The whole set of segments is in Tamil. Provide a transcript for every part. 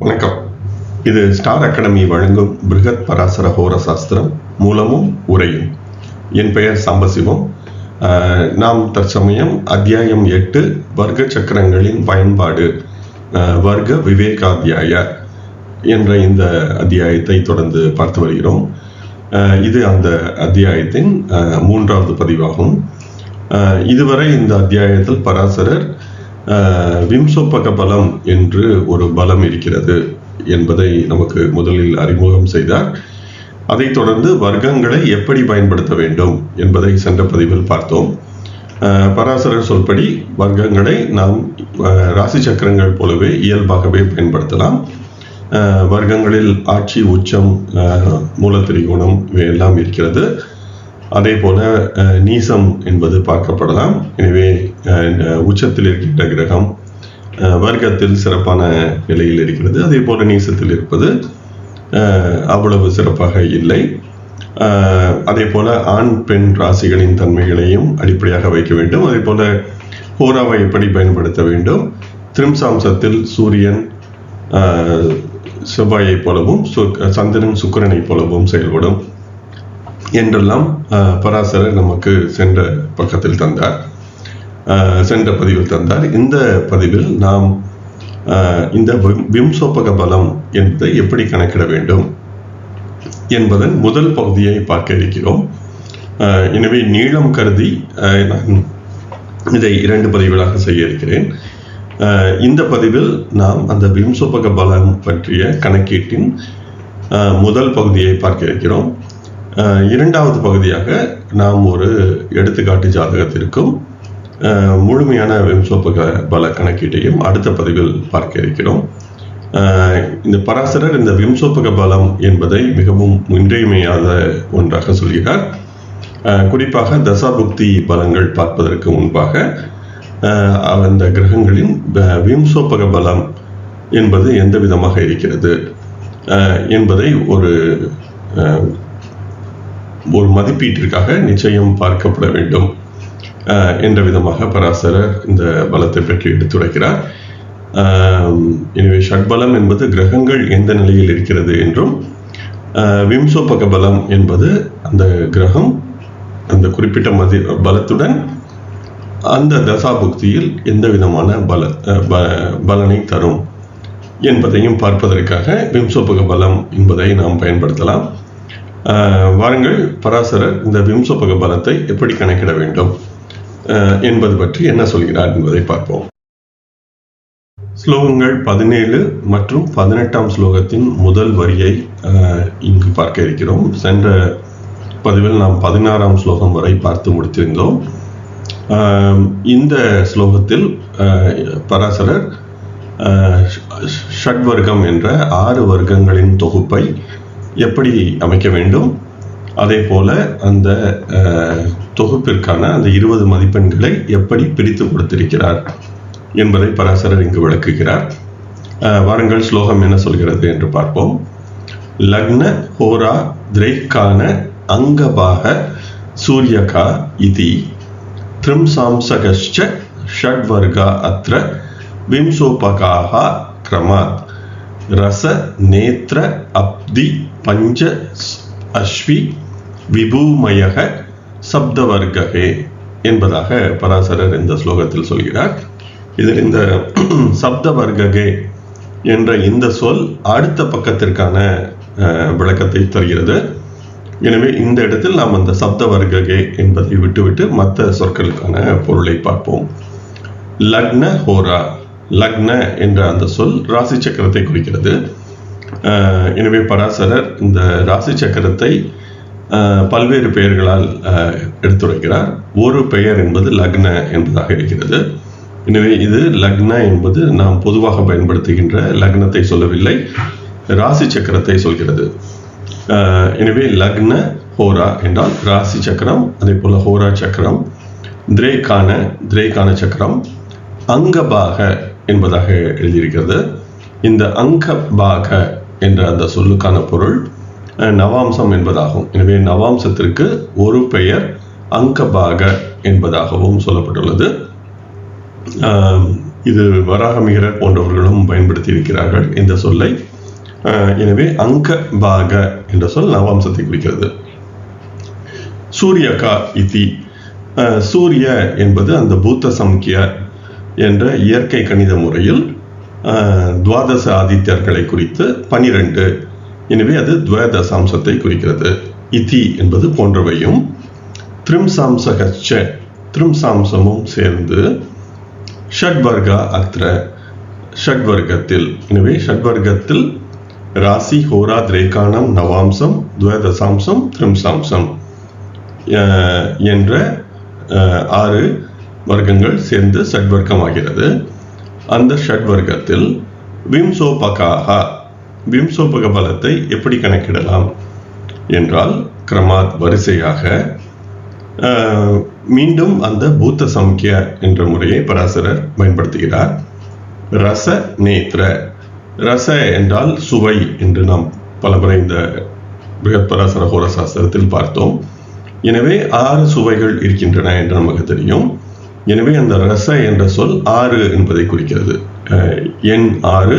வணக்கம். இது ஸ்டார் அகாடமி வழங்கும் பிருகத் பராசர ஹோர சாஸ்திரம் மூலமும் உரையும். என் பெயர் சாம்பசிவம். நாம் தற்சமயம் அத்தியாயம் 8 வர்க்க சக்கரங்களின் பயன்பாடு வர்க்க விவேகாத்தியாய என்ற இந்த அத்தியாயத்தை தொடர்ந்து பார்த்து வருகிறோம். இது அந்த அத்தியாயத்தின் 3வது பதிவாகும். இதுவரை இந்த அத்தியாயத்தில் பராசரர் விம்சோபக பலம் என்று ஒரு பலம் இருக்கிறது என்பதை நமக்கு முதலில் அறிமுகம் செய்தார். அதைத் தொடர்ந்து வர்க்கங்களை எப்படி பயன்படுத்த வேண்டும் என்பதை சென்ற பதிவில் பார்த்தோம். பராசரர் சொல்படி வர்க்கங்களை நாம் ராசி சக்கரங்கள் போலவே இயல்பாகவே பயன்படுத்தலாம். வர்க்கங்களில் ஆட்சி, உச்சம், மூலத்திரிகோணம் இவையெல்லாம் இருக்கிறது. அதே போல நீசம் என்பது பார்க்கப்படலாம். எனவே உச்சத்தில் இருக்கின்ற கிரகம் வர்க்கத்தில் சிறப்பான நிலையில் இருக்கிறது. அதே போல நீசத்தில் இருப்பது அவ்வளவு சிறப்பாக இல்லை. அதே போல ஆண் பெண் ராசிகளின் தன்மைகளையும் அடிப்படையாக வைக்க வேண்டும். அதே போல ஹோராவை எப்படி பயன்படுத்த வேண்டும், திரிம்சாம்சத்தில் சூரியன் செவ்வாயை போலவும் சந்திரன் சுக்கிரனை போலவும் செயல்படும் என்றெல்லாம் பராசரர் நமக்கு சென்ற பதிவில் தந்தார். இந்த பதிவில் நாம் இந்த விம்சோபக பலம் என்பதை எப்படி கணக்கிட வேண்டும் என்பதன் முதல் பகுதியை பார்க்க இருக்கிறோம். எனவே நீளம் கருதி நான் இதை 2 பதிவுகளாக செய்ய இருக்கிறேன். இந்த பதிவில் நாம் அந்த விம்சோபக பலம் பற்றிய கணக்கீட்டின் முதல் பகுதியை பார்க்க இருக்கிறோம். 2வது பகுதியாக நாம் ஒரு எடுத்துக்காட்டு ஜாதகத்திற்கும் முழுமையான விம்சோபக பல கணக்கீட்டையும் அடுத்த பதிவில் பார்க்க இருக்கிறோம். இந்த பராசரர் இந்த விம்சோபக பலம் என்பதை மிகவும் இன்றியமையாத ஒன்றாக சொல்கிறார். குறிப்பாக தசாபுக்தி பலங்கள் பார்ப்பதற்கு முன்பாக அந்த கிரகங்களின் விம்சோபக பலம் என்பது எந்த விதமாக இருக்கிறது என்பதை ஒரு மதிப்பீட்டிற்காக நிச்சயம் பார்க்கப்பட வேண்டும் என்ற விதமாக பராசரர் இந்த பலத்தை பற்றி எடுத்துரைக்கிறார். எனவே ஷட்பலம் என்பது கிரகங்கள் எந்த நிலையில் இருக்கிறது என்றும், விம்சோபக பலம் என்பது அந்த கிரகம் அந்த குறிப்பிட்ட பலத்துடன் அந்த தசாபுக்தியில் எந்த விதமான பலனை தரும் என்பதையும் பார்ப்பதற்காக விம்சோபக பலம் என்பதை நாம் பயன்படுத்தலாம். வாருங்கள், பராசரர் இந்த விம்சோபக பலத்தை எப்படி கணக்கிட வேண்டும் என்பது பற்றி என்ன சொல்கிறார் என்பதை பார்ப்போம். ஸ்லோகங்கள் 17 மற்றும் 18ஆம் ஸ்லோகத்தின் முதல் வரியை இங்கு பார்க்க இருக்கிறோம். சென்ற பதிவில் நாம் 16ஆம் ஸ்லோகம் வரை பார்த்து முடித்திருந்தோம். இந்த ஸ்லோகத்தில் பராசரர் ஷட்வர்க்கம் என்ற 6 வர்க்கங்களின் தொகுப்பை எப்படி அமைக்க வேண்டும், அதே போல அந்த தொகுப்பிற்கான அந்த 20 மதிப்பெண்களை எப்படி பிரித்து கொடுத்திருக்கிறார் என்பதை பராசரர் இங்கு விளக்குகிறார். வாருங்கள், ஸ்லோகம் என்ன சொல்கிறது என்று பார்ப்போம். லக்ன ஹோரா திரைக்கான அங்கபாக சூரியகா இதி த்ரிம்சாம்சகஸ்ச ஷட்வர்கா அத்ர விம்சோபகாஹ க்ரமாத் ரச நேத்ர அப்தி பஞ்ச அஸ்வி விபூமயக சப்தவர்கே என்பதாக பராசரர் இந்த ஸ்லோகத்தில் சொல்கிறார். இதில் இந்த சப்தவர்கே என்ற இந்த சொல் அடுத்த பக்கத்திற்கான விளக்கத்தை தருகிறது. எனவே இந்த இடத்தில் நாம் அந்த சப்தவர்கே என்பதை விட்டுவிட்டு மற்ற சொற்களுக்கான பொருளை பார்ப்போம். லக்ன ஹோரா, லக்ன என்ற அந்த சொல் ராசி சக்கரத்தை குறிக்கிறது. எனவே பராசரர் இந்த ராசி சக்கரத்தை பல்வேறு பெயர்களால் எடுத்துரைக்கிறார். ஒரு பெயர் என்பது லக்ன என்பதாக இருக்கிறது. எனவே இது லக்ன என்பது நாம் பொதுவாக பயன்படுத்துகின்ற லக்னத்தை சொல்லவில்லை, ராசி சக்கரத்தை சொல்கிறது. எனவே லக்ன ஹோரா என்றால் ராசி சக்கரம், அதே போல ஹோரா சக்கரம், திரேகான சக்கரம், அங்கபாக என்பதாக எழுதியிருக்கிறது. இந்த அங்கபாக என்ற அந்த சொல்லுக்கான பொருள் நவாம்சம் என்பதாகும். எனவே நவாம்சத்திற்கு ஒரு பெயர் அங்கபாக என்பதாகவும் சொல்லப்பட்டுள்ளது. இது வராகமிகரர் போன்றவர்களும் பயன்படுத்தி இருக்கிறார்கள் இந்த சொல்லை. எனவே அங்க பாக என்ற சொல் நவாம்சத்தை குறிக்கிறது. சூரியகா இதி, சூரிய என்பது அந்த பூத்த சம்கிய என்ற இயற்கை கணித முறையில் துவாதச ஆதித்யர்களை குறித்து 12, எனவே அது துவதசாம்சத்தை குறிக்கிறது. இதி என்பது போன்றவையும், த்ரிம்சாம்சகச்ச த்ரிம்சாம்சமும் சேர்ந்து, ஷட்வர்கா அத்ர ஷட்வர்க்கத்தில், எனவே ஷட்வர்க்கத்தில் ராசி ஹோரா திரேகானம் நவாம்சம் துவதசாம்சம் த்ரிம்சாம்சம் என்ற 6 வர்க்கங்கள் சேர்ந்து ஷட்வர்க்கமாகிறது. அந்த ஷட்வர்க்கத்தில் விம்சோபகாஹா, விம்சோபக பலத்தை எப்படி கணக்கிடலாம் என்றால், கிரமாத் வரிசையாக மீண்டும் அந்த பூத்த சம்கிய என்ற முறையை பராசரர் பயன்படுத்துகிறார். ரச நேத்ர, ரச என்றால் சுவை என்று நாம் பலமுறை இந்த பிருகத் பராசர ஹோர சாஸ்திரத்தில் பார்த்தோம். எனவே 6 சுவைகள் இருக்கின்றன என்று நமக்கு தெரியும். எனவே அந்த ரச என்ற சொல் 6 என்பதை குறிக்கிறது. எண் 6,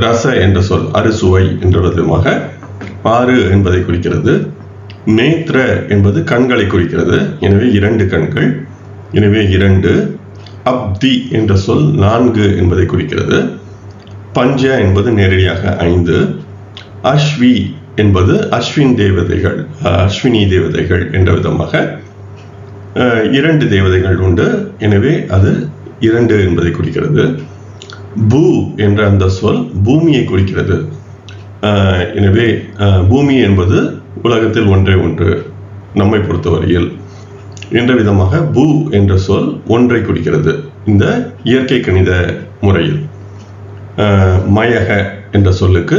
ரச என்ற சொல் அறுசுவை என்ற விதமாக 6 என்பதை குறிக்கிறது. நேத்ர என்பது கண்களை குறிக்கிறது. எனவே 2 கண்கள், எனவே 2. அப்தி என்ற சொல் 4 என்பதை குறிக்கிறது. பஞ்ச என்பது நேரடியாக 5. அஸ்வி என்பது அஸ்வின் தேவதைகள், அஸ்வினி தேவதைகள் என்ற விதமாக 2 தேவதைகள் உண்டு. எனவே அது 2 என்பதை குறிக்கிறது. பூ என்ற அந்த சொல் பூமியை குறிக்கிறது. எனவே பூமி என்பது உலகத்தில் ஒன்றே ஒன்று நம்மை பொறுத்தவரையில் என்ற விதமாக பூ என்ற சொல் ஒன்றை குறிக்கிறது இந்த இயற்கை கணித முறையில். மயக என்ற சொல்லுக்கு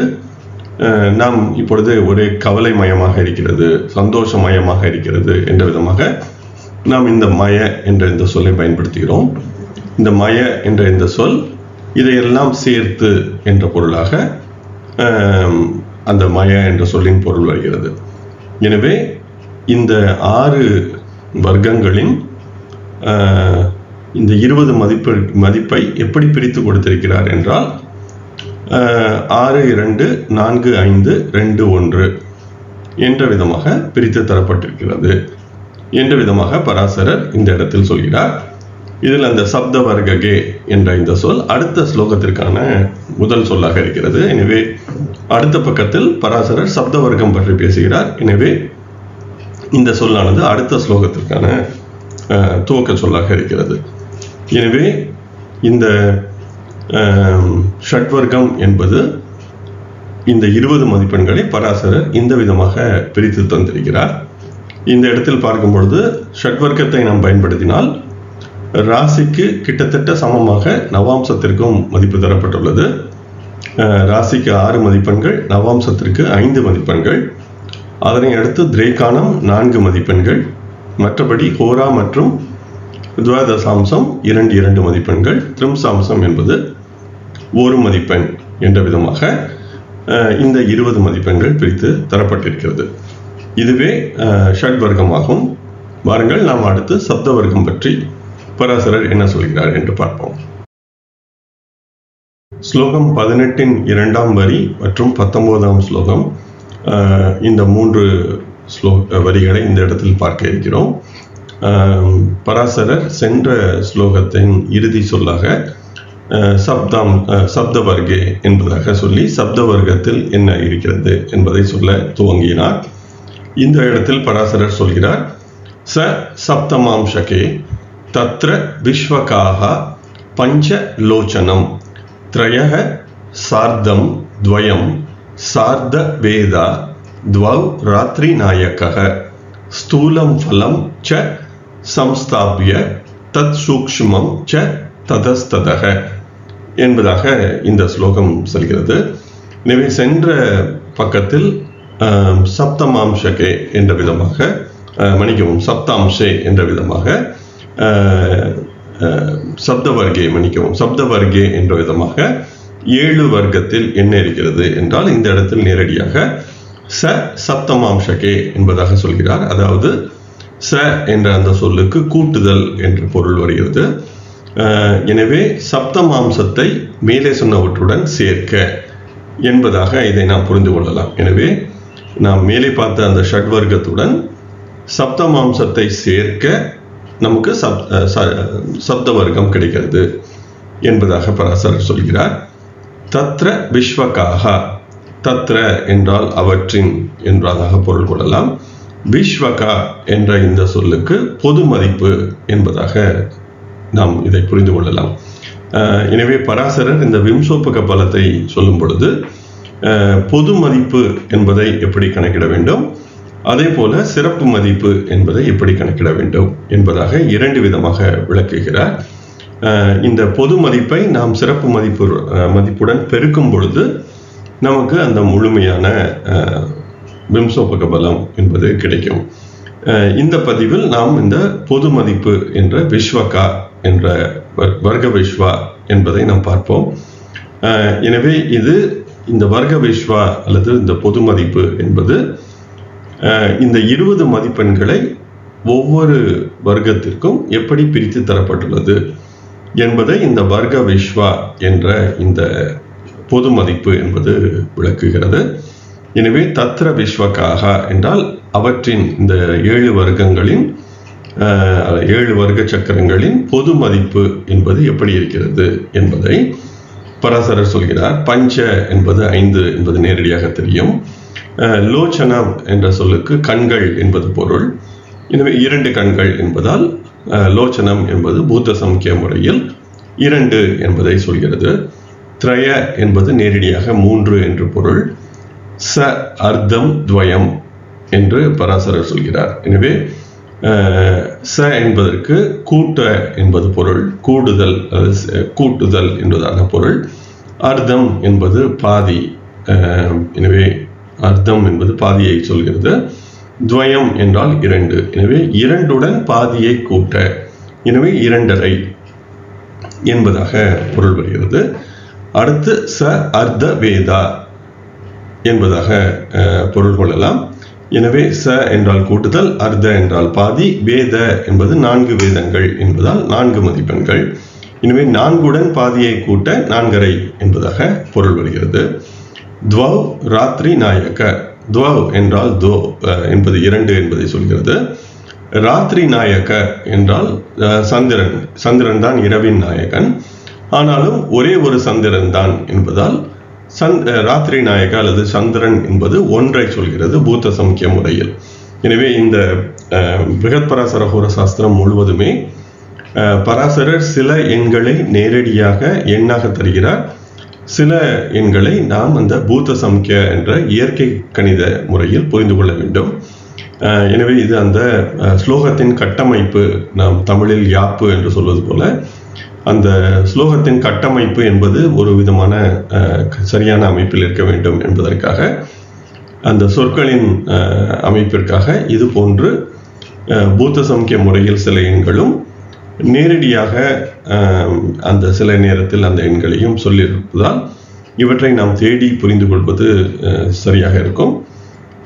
நாம் இப்பொழுது ஒரே கவலைமயமாக இருக்கிறது, சந்தோஷமயமாக இருக்கிறது என்ற விதமாக நாம் இந்த மய என்ற இந்த சொல்லை பயன்படுத்துகிறோம். இந்த மய என்ற இந்த சொல் இதையெல்லாம் சேர்த்து என்ற பொருளாக அந்த மய என்ற சொல்லின் பொருள் வருகிறது. எனவே இந்த 6 வர்க்கங்களின் இந்த 20 மதிப்பை எப்படி பிரித்து கொடுத்திருக்கிறார் என்றால் 6, 2, 4, 5, 2, 1 என்ற விதமாக பிரித்து தரப்பட்டிருக்கிறது என்ற விதமாக பராசரர் இந்த இடத்தில் சொல்கிறார். இதில் அந்த சப்த வர்க்ககே என்ற இந்த சொல் அடுத்த ஸ்லோகத்திற்கான முதல் சொல்லாக இருக்கிறது. எனவே அடுத்த பக்கத்தில் பராசரர் சப்த வர்க்கம் பற்றி பேசுகிறார். எனவே இந்த சொல்லானது அடுத்த ஸ்லோகத்திற்கான துவக்க சொல்லாக இருக்கிறது. எனவே இந்த ஷட்வர்க்கம் என்பது இந்த 20 மதிப்பெண்களை பராசரர் இந்த விதமாக பிரித்து தந்திருக்கிறார். இந்த இடத்தில் பார்க்கும் பொழுது ஷட்வர்க்கத்தை நாம் பயன்படுத்தினால் ராசிக்கு கிட்டத்தட்ட சமமாக நவாம்சத்திற்கும் மதிப்பு தரப்பட்டுள்ளது. ராசிக்கு 6 மதிப்பெண்கள், நவாம்சத்திற்கு 5 மதிப்பெண்கள். அதனை அடுத்து திரேகானம் 4 மதிப்பெண்கள், மற்றபடி ஹோரா மற்றும் துவதசாம்சம் 2 மதிப்பெண்கள், த்ரிம்சாம்சம் என்பது 1 மதிப்பெண் என்ற விதமாக இந்த 20 மதிப்பெண்கள் பிரித்து தரப்பட்டிருக்கிறது. இதுவே ஷட்வர்க்கமாகும். வாருங்கள் நாம் அடுத்து சப்த வர்க்கம் பற்றி பராசரர் என்ன சொல்கிறார் என்று பார்ப்போம். ஸ்லோகம் 18 2ஆம் வரி மற்றும் 19ஆம் ஸ்லோகம், இந்த 3 வரிகளை இந்த இடத்தில் பார்க்க இருக்கிறோம். பராசரர் சென்ற ஸ்லோகத்தின் இறுதி சொல்லாக சப்த வர்க்கே என்பதாக சொல்லி சப்த வர்க்கத்தில் என்ன இருக்கிறது என்பதை சொல்ல துவங்கினார். இந்த இடத்தில் பராசரர் சொல்கிறார், ச சப்தமாம்சகே தத்ர விஸ்வகாஹ பஞ்ச லோச்சனம் த்ரயஹ சார்தம் துவயம் சார்த வேதா துவௌ ராத்ரி நாயகஹ ஸ்தூலம் ஃபலம் ச சம்ஸ்தாபிய தத் சூக்ஷ்மம் ச ததஸ்ததஹ என்பதாக இந்த ஸ்லோகம் செல்கிறது. எனவே சென்ற பக்கத்தில் சப்தமாம்சகே என்ற விதமாக மன்னிக்கவும் சப்தாம்சே என்ற விதமாக சப்த வர்க்கே என்ற விதமாக 7 வர்க்கத்தில் என்ன இருக்கிறது என்றால் இந்த இடத்தில் நேரடியாக ச சப்தமாம்சகே என்பதாக சொல்கிறார். அதாவது ச என்ற அந்த சொல்லுக்கு கூட்டுதல் என்ற பொருள் வருகிறது. எனவே சப்தமாம்சத்தை மேலே சொன்னவற்றுடன் சேர்க்க என்பதாக இதை நாம் புரிந்து கொள்ளலாம். எனவே நாம் மேலே பார்த்த அந்த ஷட்வர்க்கத்துடன் சப்தமாம்சத்தை சேர்க்க நமக்கு சப்த வர்க்கம் கிடைக்கிறது என்பதாக பராசரர் சொல்கிறார். தத்ர விஸ்வகாக, தத்ர என்றால் அவற்றின் என்பதாக பொருள் கொள்ளலாம். விஸ்வகா என்ற இந்த சொல்லுக்கு பொது மதிப்பு என்பதாக நாம் இதை புரிந்து கொள்ளலாம். எனவே பராசரர் இந்த விம்சோபக பலத்தை சொல்லும் பொழுது பொது மதிப்பு என்பதை எப்படி கணக்கிட வேண்டும், அதே போல சிறப்பு மதிப்பு என்பதை எப்படி கணக்கிட வேண்டும் என்பதாக இரண்டு விதமாக விளக்குகிறார். இந்த பொது மதிப்பை நாம் சிறப்பு மதிப்புடன் பெருக்கும் பொழுது நமக்கு அந்த முழுமையான விம்சோபக பலம் என்பது கிடைக்கும். இந்த பதிவில் நாம் இந்த பொது மதிப்பு என்ற விஸ்வகா என்ற வர்க்க விஸ்வா என்பதை நாம் பார்ப்போம். எனவே இந்த வர்க்க விஸ்வா அல்லது இந்த பொது மதிப்பு என்பது இந்த 20 மதிப்பெண்களை ஒவ்வொரு வர்க்கத்திற்கும் எப்படி பிரித்து தரப்பட்டுள்ளது என்பதை இந்த வர்க்க விஸ்வா என்ற இந்த பொது மதிப்பு என்பது விளக்குகிறது. எனவே தத்ர விஸ்வகாக என்றால் அவற்றின் இந்த 7 வர்க்கங்களின் 7 வர்க்க சக்கரங்களின் பொது மதிப்பு என்பது எப்படி இருக்கிறது என்பதை பராசரர் சொல்கிறார். பஞ்ச என்பது 5 என்பது நேரடியாக தெரியும். லோச்சனம் என்ற சொல்லுக்கு கண்கள் என்பது பொருள். எனவே 2 கண்கள் என்பதால் லோச்சனம் என்பது பூத்த சம்க்கிய முறையில் 2 என்பதை சொல்கிறது. திரய என்பது நேரடியாக 3 என்று பொருள். ச அர்த்தம் துவயம் என்று பராசரர் சொல்கிறார். எனவே ச என்பதற்கு கூட்ட என்பது பொருள், கூடுதல் கூட்டுதல் என்பதான பொருள். அர்த்தம் என்பது பாதி, எனவே அர்த்தம் என்பது பாதியை சொல்கிறது. துவயம் என்றால் 2, எனவே 2உடன் பாதியை கூட்ட, எனவே 2.5 என்பதாக பொருள் வருகிறது. அடுத்து ச அர்த்த வேதா என்பதாக பொருள் கொள்ளலாம். எனவே ச என்றால் கூட்டுதல், அர்த்த என்றால் பாதி, வேத என்பது 4 வேதங்கள் என்பதால் 4 மதிப்பெண்கள். எனவே 4உடன் பாதியை கூட்ட 4.5 என்பதாக பொருள் வருகிறது. துவவ் ராத்திரி நாயக, துவவ் என்றால் தோ என்பது 2 என்பதை சொல்கிறது. ராத்திரி நாயக என்றால் சந்திரன், சந்திரன் தான் இரவின் நாயகன், ஆனாலும் ஒரே ஒரு சந்திரன் தான் என்பதால் ராத்திரி நாயக அல்லது சந்திரன் என்பது 1ஐ சொல்கிறது பூத்த சம்க்கிய முறையில். எனவே இந்த பிருகத் பராசர ஹோர சாஸ்திரம் முழுவதுமே பராசரர் சில எண்களை நேரடியாக எண்ணாக தருகிறார், சில எண்களை நாம் அந்த பூத்த சம்க்கிய என்ற இயற்கை கணித முறையில் புரிந்து கொள்ள வேண்டும். எனவே இது அந்த ஸ்லோகத்தின் கட்டமைப்பு, நாம் தமிழில் யாப்பு என்று சொல்வது போல அந்த ஸ்லோகத்தின் கட்டமைப்பு என்பது ஒரு விதமான சரியான அமைப்பில் இருக்க வேண்டும் என்பதற்காக, அந்த சொற்களின் அமைப்பிற்காக இது போன்று பூத்த சம்க்கிய முறையில் சில எண்களும் நேரடியாக அந்த சில நேரத்தில் அந்த எண்களையும் சொல்லியிருப்பதால் இவற்றை நாம் தேடி புரிந்து கொள்வது சரியாக இருக்கும்.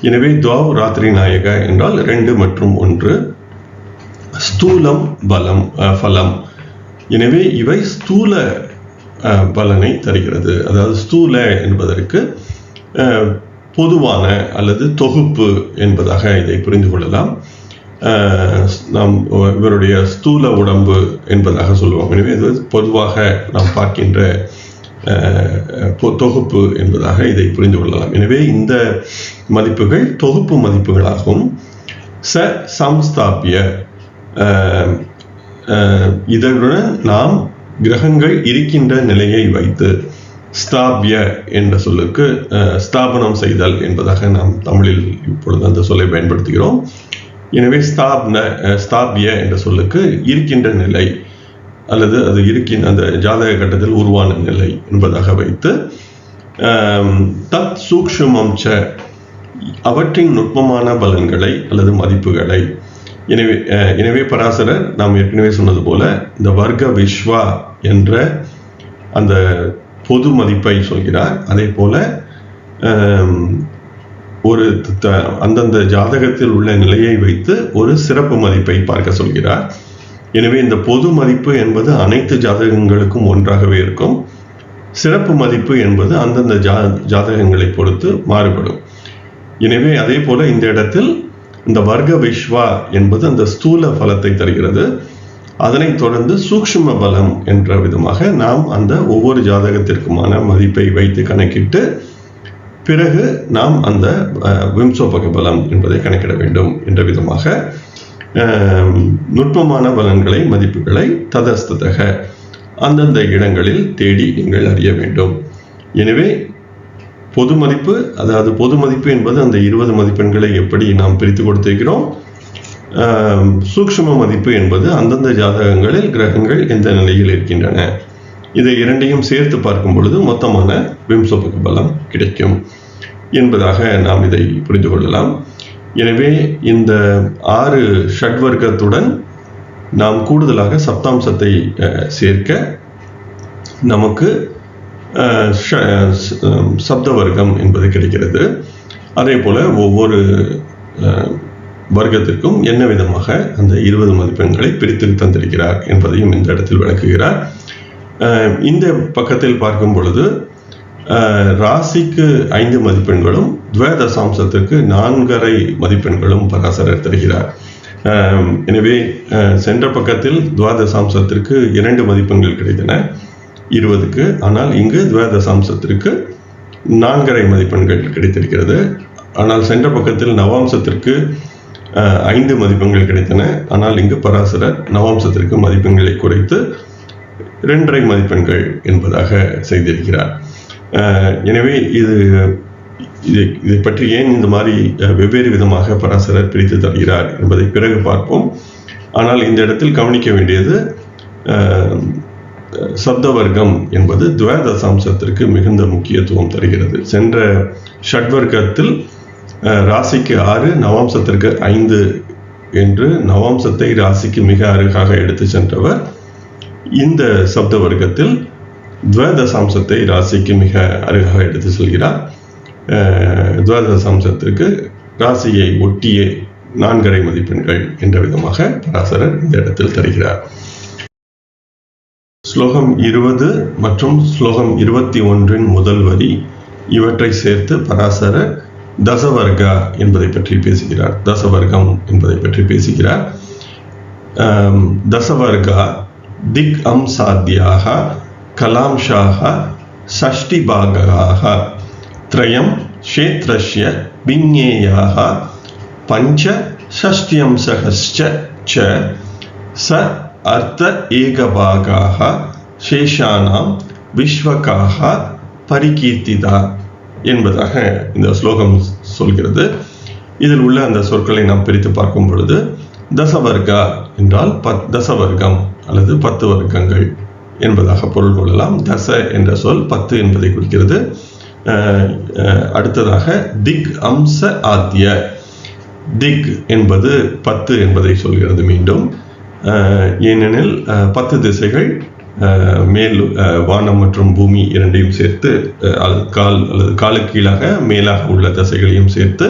எனவே துவவ் ராத்திரி நாயக என்றால் 2 மற்றும் 1. ஸ்தூலம் பலம் பலம், எனவே இவை ஸ்தூல பலனை தருகிறது. அதாவது ஸ்தூல என்பதற்கு பொதுவான அல்லது தொகுப்பு என்பதாக இதை புரிந்து கொள்ளலாம். நாம் இவருடைய ஸ்தூல உடம்பு என்பதாக சொல்லுவோம். எனவே இது பொதுவாக நாம் பார்க்கின்ற தொகுப்பு என்பதாக இதை புரிந்து கொள்ளலாம். எனவே இந்த மதிப்புகள் தொகுப்பு மதிப்புகளாகும். ச சம்ஸ்தாபிய, இதனுடன் நாம் கிரகங்கள் இருக்கின்ற நிலையை வைத்து, ஸ்தாபிய என்ற சொல்லுக்கு ஸ்தாபனம் செய்தல் என்பதாக நாம் தமிழில் இப்பொழுது அந்த சொல்லை பயன்படுத்துகிறோம். எனவே ஸ்தாபிய என்ற சொல்லுக்கு இருக்கின்ற நிலை அல்லது அது அந்த ஜாதக கட்டத்தில் உருவான நிலை என்பதாக வைத்து, தத் சூக்ஷ்மம் ச அவற்றின் நுட்பமான பலன்களை அல்லது மதிப்புகளை. எனவே பராசரர் நாம் ஏற்கனவே சொன்னது போல இந்த வர்க்க விஸ்வா என்ற அந்த பொது மதிப்பை சொல்கிறார். அதே போல ஒரு அந்தந்த ஜாதகத்தில் உள்ள நிலையை வைத்து ஒரு சிறப்பு மதிப்பை பார்க்க சொல்கிறார். எனவே இந்த பொது மதிப்பு என்பது அனைத்து ஜாதகங்களுக்கும் ஒன்றாகவே இருக்கும். சிறப்பு மதிப்பு என்பது அந்தந்த ஜாதகங்களை பொறுத்து மாறுபடும். எனவே அதே போல இந்த இடத்தில் இந்த வர்க்க விஸ்வா என்பது அந்த ஸ்தூல பலத்தை தருகிறது. அதனைத் தொடர்ந்து சூக்ஷ்ம பலம் என்ற விதமாக நாம் அந்த ஒவ்வொரு ஜாதகத்திற்குமான மதிப்பை வைத்து கணக்கிட்டு பிறகு நாம் அந்த விம்சோபக பலம் என்பதை கணக்கிட வேண்டும் என்ற விதமாக நுட்பமான பலன்களை மதிப்புகளை ததஸ்தக அந்தந்த இடங்களில் தேடி நீங்கள் அறிய வேண்டும். எனவே பொது மதிப்பு, அதாவது பொது மதிப்பு என்பது அந்த 20 மதிப்பெண்களை எப்படி நாம் பிரித்து கொடுத்திருக்கிறோம். சூக்ஷ்ம மதிப்பு என்பது அந்தந்த ஜாதகங்களில் கிரகங்கள் எந்த நிலையில் இருக்கின்றன, இதை இரண்டையும் சேர்த்து பார்க்கும் பொழுது மொத்தமான விம்சோபக பலம் கிடைக்கும் என்பதாக நாம் இதை புரிந்து கொள்ளலாம். எனவே இந்த 6 ஷட்வர்க்கத்துடன் நாம் கூடுதலாக சப்தாம்சத்தை சேர்க்க நமக்கு சப்த வர்க்கம் என்பது கிடைக்கிறது. அதே போல ஒவ்வொரு வர்க்கத்திற்கும் என்ன விதமாக அந்த 20 மதிப்பெண்களை பிரித்து தந்திருக்கிறார் என்பதையும் இந்த இடத்தில் விளக்குகிறார். இந்த பக்கத்தில் பார்க்கும் பொழுது ராசிக்கு 5 மதிப்பெண்களும் துவதசாம்சத்திற்கு 4.5 மதிப்பெண்களும் பராசரர் தருகிறார். எனவே சென்ற பக்கத்தில் துவாதசாம்சத்திற்கு 2 மதிப்பெண்கள் கிடைத்தன 20க்கு. ஆனால் இங்கு துவதசாம்சத்திற்கு 4.5 மதிப்பெண்கள் கிடைத்திருக்கிறது. ஆனால் சென்ற பக்கத்தில் நவாம்சத்திற்கு 5 மதிப்பெண்கள் கிடைத்தன. ஆனால் இங்கு பராசரர் நவாம்சத்திற்கு மதிப்பெண்களை குறைத்து 2.5 மதிப்பெண்கள் என்பதாக செய்திருக்கிறார். எனவே இதை பற்றி ஏன் இந்த மாதிரி வெவ்வேறு விதமாக பராசரர் பிரித்து தருகிறார் என்பதை பிறகு பார்ப்போம். ஆனால் இந்த இடத்தில் கவனிக்க வேண்டியது சப்த வர்க்கம் என்பது துவதசாம்சத்திற்கு மிகுந்த முக்கியத்துவம் தருகிறது. சென்ற ஷட்வர்க்கத்தில் ராசிக்கு 6, நவாம்சத்திற்கு 5 என்று நவாம்சத்தை ராசிக்கு மிக அருகாக எடுத்து சென்றவர் இந்த சப்த வர்க்கத்தில் துவதசாம்சத்தை ராசிக்கு மிக அருகாக எடுத்து செல்கிறார். துவதசாம்சத்திற்கு ராசியை ஒட்டிய 4.5 மதிப்பெண்கள் என்ற விதமாக பராசரர் இந்த இடத்தில் தருகிறார். ஸ்லோகம் 20 மற்றும் ஸ்லோகம் 21 முதல் வரி இவற்றை சேர்த்து பராசரர் தசவர்கா என்பதை பற்றி பேசுகிறார். தசவர்க்கம் என்பதை பற்றி பேசுகிறார். தசவர்கா திக் அம்சாத்யாக கலாம்ஷாக ஷஷ்டி பாகாக த்ரயம் க்ஷேத்ரஸ்ய விஞ்ஞேயாக பஞ்ச ஷஷ்டியம்சகஸ்ச ச ச அர்த்த ஏகபாகாக சேஷானாம் விஸ்வகாக பரிகீர்த்திதா என்பதாக இந்த ஸ்லோகம் சொல்கிறது. இதில் உள்ள அந்த சொற்களை நாம் பிரித்து பார்க்கும் பொழுது தசவர்கா என்றால் தசவர்க்கம் அல்லது 10 வர்க்கங்கள் என்பதாக பொருள் கொள்ளலாம். தச என்ற சொல் 10 என்பதை குறிக்கிறது. அடுத்ததாக திக் அம்ச ஆத்திய, திக் என்பது 10 என்பதை சொல்கிறது மீண்டும். ஏனெனில் 10 திசைகள் மேல் வானம் மற்றும் பூமி இரண்டையும் சேர்த்து கால் அல்லது காலுக்கு கீழாக மேலாக உள்ள திசைகளையும் சேர்த்து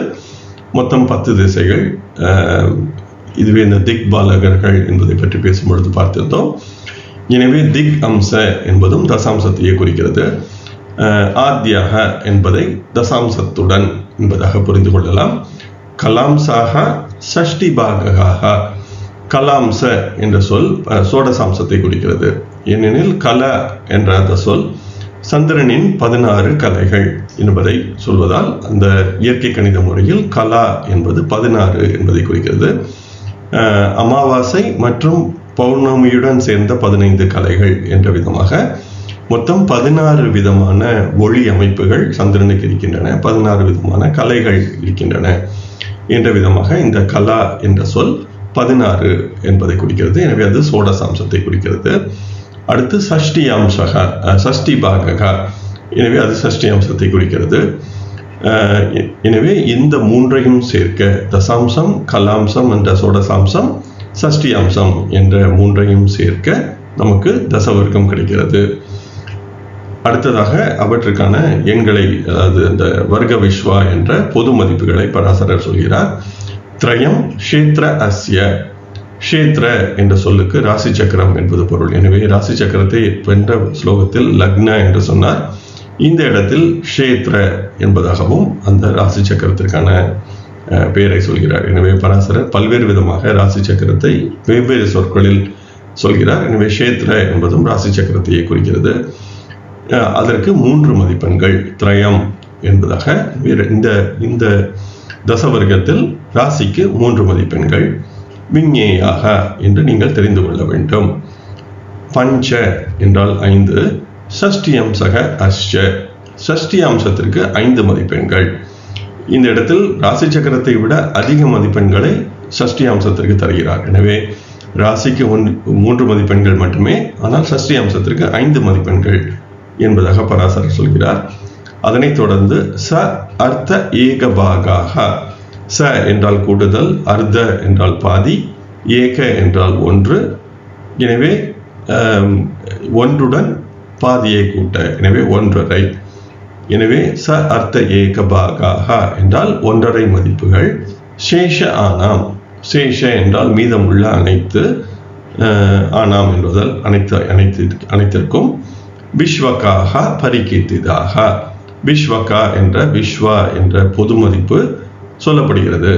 மொத்தம் 10 திசைகள். இதுவே இந்த திக் பாலகர்கள் என்பதை பற்றி பேசும்பொழுது பார்த்திருந்தோம். எனவே திக் அம்ச என்பதும் தசாம்சத்தையே குறிக்கிறது. ஆத்யாக என்பதை தசாம்சத்துடன் என்பதாக புரிந்து கொள்ளலாம். கலாம்சாக ஷஷ்டி பாகாக, கலாம்ச என்ற சொல் சோடசாம்சத்தை குறிக்கிறது. ஏனெனில் கல என்ற அந்த சொல் சந்திரனின் 16 கலைகள் என்பதை சொல்வதால் அந்த இயற்கை கணித முறையில் கலா என்பது 16 என்பதை குறிக்கிறது. அமாவாசை மற்றும் பௌர்ணமியுடன் சேர்ந்த 15 கலைகள் என்ற விதமாக மொத்தம் 16 விதமான ஒளி அமைப்புகள் சந்திரனுக்கு இருக்கின்றன, 16 விதமான கலைகள் இருக்கின்றன என்ற விதமாக இந்த கலா என்ற சொல் 16 என்பதை குறிக்கிறது. எனவே அது சோடசாம்சத்தை குறிக்கிறது. அடுத்து ஷஷ்டி அம்சக, ஷஷ்டி பாககா, எனவே அது ஷஷ்டி அம்சத்தை குறிக்கிறது. எனவே இந்த மூன்றையும் சேர்க்க தசாம்சம், கலாம்சம் என்ற சோடசாம்சம், ஷஷ்டி அம்சம் என்ற மூன்றையும் சேர்க்க நமக்கு தசவர்க்கம் கிடைக்கிறது. அடுத்ததாக அவற்றுக்கான எண்களை, அதாவது இந்த வர்க்க விஸ்வா என்ற பொது மதிப்புகளை பராசரர் சொல்கிறார். த்ரயம் க்ஷேத்ர அஸ்ய, க்ஷேத்ர என்ற சொல்லுக்கு ராசி சக்கரம் என்பது பொருள். எனவே ராசி சக்கரத்தை வென்ற ஸ்லோகத்தில் லக்ன என்று சொன்னார். இந்த இடத்தில் க்ஷேத்ர என்பதாகவும் அந்த ராசி சக்கரத்திற்கான பெயரை சொல்கிறார். எனவே பராசரர் பல்வேறு விதமாக ராசி சக்கரத்தை வெவ்வேறு சொற்களில் சொல்கிறார். எனவே க்ஷேத்ர என்பதும் ராசி சக்கரத்தையே குறிக்கிறது. அதற்கு 3 மதிப்பெண்கள் திரயம் என்பதாக. இந்த தசவர்க்கத்தில் ராசிக்கு 3 மதிப்பெண்கள். விஞ்ஞேயாக என்று நீங்கள் தெரிந்து கொள்ள வேண்டும். பஞ்ச என்றால் 5, ஷஷ்டியம்சக அஷ்ட, ஷஷ்டி அம்சத்திற்கு 5 மதிப்பெண்கள். இந்த இடத்தில் ராசி சக்கரத்தை விட அதிக மதிப்பெண்களை ஷஷ்டி அம்சத்திற்கு தருகிறார். எனவே ராசிக்கு 3 மதிப்பெண்கள் மட்டுமே, ஆனால் ஷஷ்டி அம்சத்திற்கு 5 மதிப்பெண்கள் என்பதாக பராசரர் சொல்கிறார். அதனைத் தொடர்ந்து ச அர்த்த ஏகபாகாக, ச என்றால் கூடுதல், அர்த்த என்றால் பாதி, ஏக என்றால் 1. எனவே ஒன்றுடன் பாதியை கூட்ட, எனவே 1.5. எனவே ச அர்த்த ஏகபாகாக என்றால் 1.5 மதிப்புகள். சேஷ ஆனாம், சேஷ என்றால் மீதமுள்ள அனைத்து, ஆனாம் என்பதால் அனைத்திற்கும். விஸ்வகாக பரிகீர்த்திதாக, விஸ்வகா என்ற விஸ்வா என்ற பொது மதிப்பு சொல்லப்படுகிறது.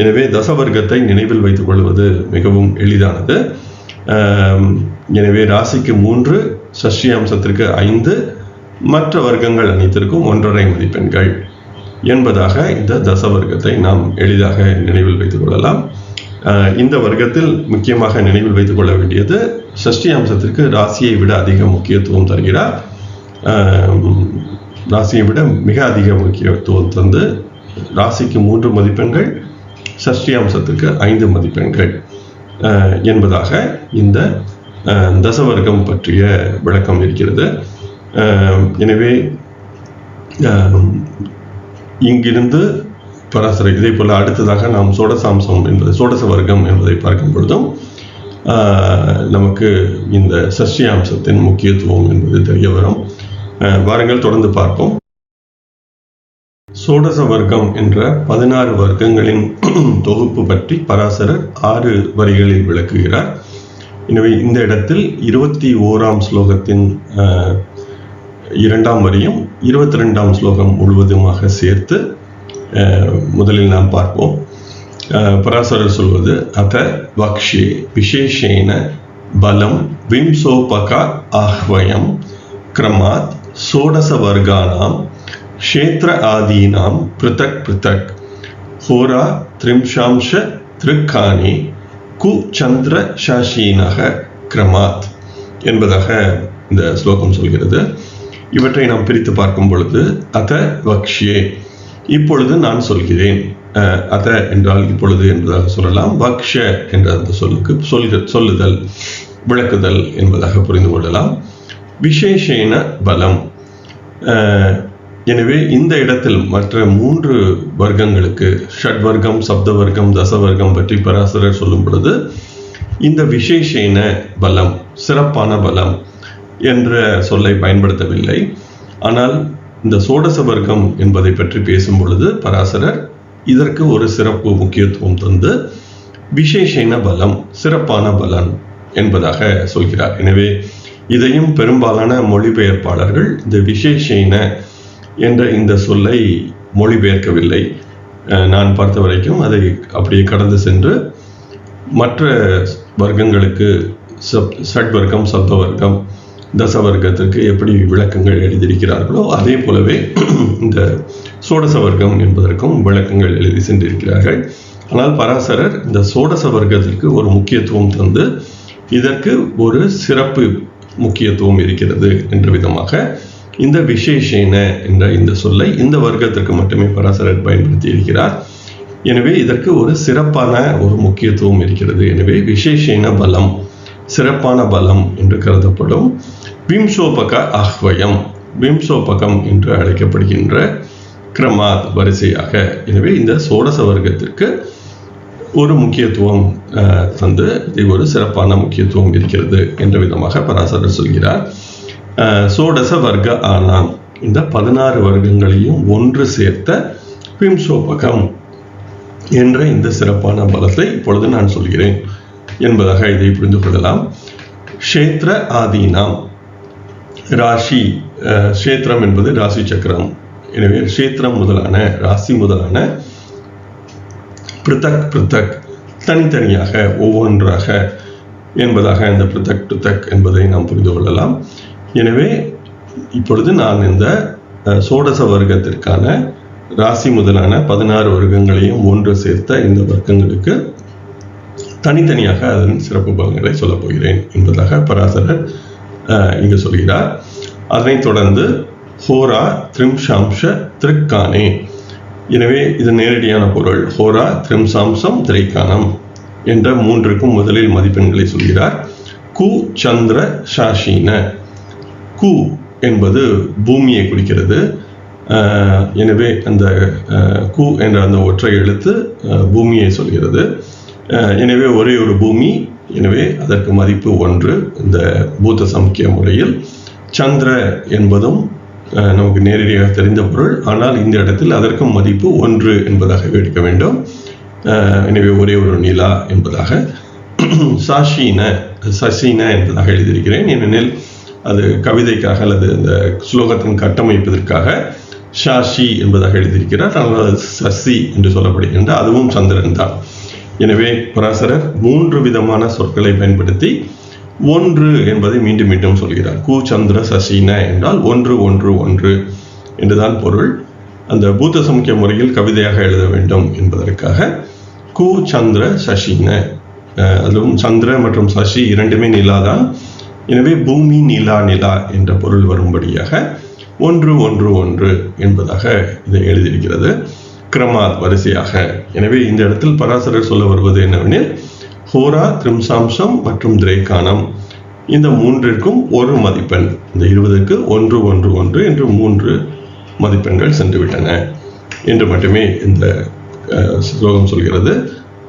எனவே தசவர்க்கத்தை நினைவில் வைத்துக் கொள்வது மிகவும் எளிதானது. எனவே ராசிக்கு 3, ஷஷ்டி அம்சத்திற்கு 5, மற்ற வர்க்கங்கள் அனைத்திற்கும் 1.5 மதிப்பெண்கள் என்பதாக இந்த தசவர்க்கத்தை நாம் எளிதாக நினைவில் வைத்துக் கொள்ளலாம். இந்த வர்க்கத்தில் முக்கியமாக நினைவில் வைத்துக் கொள்ள வேண்டியது, ஷஷ்டி அம்சத்திற்கு ராசியை விட அதிக முக்கியத்துவம் தருகிறார். ராசியை விட மிக அதிக முக்கியத்துவம் தந்து ராசிக்கு 3 மதிப்பெண்கள், ஷஷ்டி அம்சத்திற்கு 5 மதிப்பெண்கள் என்பதாக இந்த தசவர்க்கம் பற்றிய விளக்கம் இருக்கிறது. எனவே இங்கிருந்து பராசரர் இதே போல அடுத்ததாக நாம் சோடசாம்சம் என்பது சோடச வர்க்கம் என்பதை பார்க்கும் பொழுதும் நமக்கு இந்த ஷஷ்டி அம்சத்தின் முக்கியத்துவம் என்பது தெரிய வரும். வாருங்கள் தொடர்ந்து பார்ப்போம். சோடச வர்க்கம் என்ற 16 வர்க்கங்களின் தொகுப்பு பற்றி பராசரர் 6 வரிகளில் விளக்குகிறார். எனவே இந்த இடத்தில் 21ஆம் ஸ்லோகத்தின் 2ஆம் வரியும் 22ஆம் ஸ்லோகம் முழுவதுமாக சேர்த்து முதலில் நாம் பார்ப்போம். பராசரர் சொல்வது, அத வக்ஷே விசேஷேன பலம் விம்சோபக ஆஹ்வயம் கிரமாத் சோடச வர்கானாம் க்ஷேத்ர ஆதீனாம் பிருதக் பிருதக் ஹோரா த்ரிம்ஷாம்ஷ திருக்கானி கு சந்திர சாஷீனக கிரமாத் என்பதாக இந்த ஸ்லோகம் சொல்கிறது. இவற்றை நாம் பிரித்து பார்க்கும் பொழுது, அத வக்ஷே இப்பொழுது நான் சொல்கிறேன். அத என்றால் இப்பொழுது என்பதாக சொல்லலாம். வக்ஷ என்ற அந்த சொல்லுக்கு சொல்லுதல், விளக்குதல் என்பதாக புரிந்து கொள்ளலாம். விசேஷேன பலம். எனவே இந்த இடத்தில் மற்ற 3 வர்க்கங்களுக்கு ஷட்வர்க்கம், சப்தவர்க்கம், தசவர்க்கம் பற்றி பராசரர் சொல்லும் பொழுது இந்த விசேஷேன பலம், சிறப்பான பலம் என்ற சொல்லை பயன்படுத்தவில்லை. ஆனால் இந்த சோடச வர்க்கம் என்பதை பற்றி பேசும் பொழுது பராசரர் இதற்கு ஒரு சிறப்பு முக்கியத்துவம் தந்து விசேஷேன பலம், சிறப்பான பலன் என்பதாக சொல்கிறார். எனவே இதையும் பெரும்பாலான மொழிபெயர்ப்பாளர்கள் இந்த விசேஷேன என்ற இந்த சொல்லை மொழிபெயர்க்கவில்லை. நான் பார்த்த வரைக்கும் அதை அப்படியே கடந்து சென்று மற்ற வர்க்கங்களுக்கு ஷட்வர்க்கம், சப்தவர்க்கம், தசவர்க்கத்திற்கு எப்படி விளக்கங்கள் எழுதியிருக்கிறார்களோ அதே போலவே இந்த சோடச வர்க்கம் என்பதற்கும் விளக்கங்கள் எழுதி சென்றிருக்கிறார்கள். ஆனால் பராசரர் இந்த சோடச வர்க்கத்திற்கு ஒரு முக்கியத்துவம் தந்து இதற்கு ஒரு சிறப்பு முக்கியத்துவம் இருக்கிறது என்ற விதமாக இந்த விசேஷேன என்ற இந்த சொல்லை இந்த வர்க்கத்திற்கு மட்டுமே பராசரர் பயன்படுத்தி இருக்கிறார். எனவே இதற்கு ஒரு சிறப்பான ஒரு முக்கியத்துவம் இருக்கிறது. எனவே விசேஷேன பலம், சிறப்பான பலம் என்று கருதப்படும் விம்சோபக ஆஹ்வயம், விம்சோபகம் என்று அழைக்கப்படுகின்ற கிரமாத் வரிசையாக. எனவே இந்த சோடச வர்க்கத்திற்கு ஒரு முக்கியத்துவம் தந்து இது ஒரு சிறப்பான முக்கியத்துவம் இருக்கிறது என்ற விதமாக பராசரர் சொல்கிறார். சோடச வர்க்க ஆனாம், இந்த 16 வர்க்கங்களையும் ஒன்று சேர்த்த விம்சோபகம் என்ற இந்த சிறப்பான பலத்தை இப்பொழுது நான் சொல்கிறேன். என்பதாக இதை புரிந்து கொள்ளலாம். க்ஷேத்திர ஆதீனாம், ராசி க்ஷேத்திரம் என்பது ராசி சக்கரம். எனவே க்ஷேத்திரம் முதலான ராசி முதலான பிருத்தக் பிருத்தக் தனித்தனியாக ஒவ்வொன்றாக என்பதாக இந்த பிருத்தக் பிருத்தக் என்பதை நாம் புரிந்து கொள்ளலாம். எனவே இப்பொழுது நான் இந்த சோடச வர்க்கத்திற்கான ராசி முதலான 16 வர்க்கங்களையும் ஒன்று சேர்த்த இந்த வர்க்கங்களுக்கு தனித்தனியாக அதன் சிறப்பு பலன்களை சொல்லப் போகிறேன் என்பதாக பராசரர் இங்கு சொல்கிறார். அதனைத் தொடர்ந்து ஹோரா த்ரிம்சாம்ச திரிக்கானே, எனவே இது நேரடியான பொருள். ஹோரா த்ரிம்சாம்சம் திரைக்கானம் என்ற மூன்றுக்கும் முதலில் மதிப்பெண்களை சொல்கிறார். கு சந்திர சாஷீன, கு என்பது பூமியை குறிக்கிறது. எனவே அந்த கு என்ற அந்த ஒற்றை எழுத்து பூமியை சொல்கிறது. எனவே ஒரே ஒரு பூமி, எனவே அதற்கு மதிப்பு 1 இந்த பூத சம்க்கிய முறையில். சந்திர என்பதும் நமக்கு நேரடியாக தெரிந்த பொருள், ஆனால் இந்த இடத்தில் அதற்கும் மதிப்பு 1 என்பதாக எடுக்க வேண்டும். எனவே ஒரே ஒரு நிலா என்பதாக. சாஷீன சசீன என்பதாக எழுதியிருக்கிறேன், ஏனெனில் அது கவிதைக்காக அல்லது இந்த ஸ்லோகத்தின் கட்டமைப்பதற்காக ஷாஷி என்பதாக எழுதியிருக்கிறார். ஆனால் அது சசி என்று சொல்லப்படுகின்ற அதுவும் சந்திரன் தான். எனவே பராசரர் 3 விதமான சொற்களை பயன்படுத்தி 1 என்பதை மீண்டும் மீண்டும் சொல்கிறார். கு சந்திர சசீன என்றால் 1 1 1 என்றுதான் பொருள். அந்த பூத சம்க்கிய முறையில் கவிதையாக எழுத வேண்டும் என்பதற்காக கு சந்திர சசீன, அதுவும் சந்திர மற்றும் சசி இரண்டுமே நிலாதான். எனவே பூமி நிலா நிலா என்ற பொருள் வரும்படியாக 1 1 1 என்பதாக இதை எழுதியிருக்கிறது, கிரமாத் வரிசையாக. எனவே இந்த இடத்தில் பராசரர் சொல்ல வருவது என்னவெனில், ஹோரா த்ரிம்சாம்சம் மற்றும் திரைக்கானம் இந்த மூன்றிற்கும் ஒரு மதிப்பெண், இந்த 20க்கு 1 1 1 என்று 3 மதிப்பெண்கள் சென்றுவிட்டன என்று மட்டுமே இந்த ஸ்லோகம் சொல்கிறது.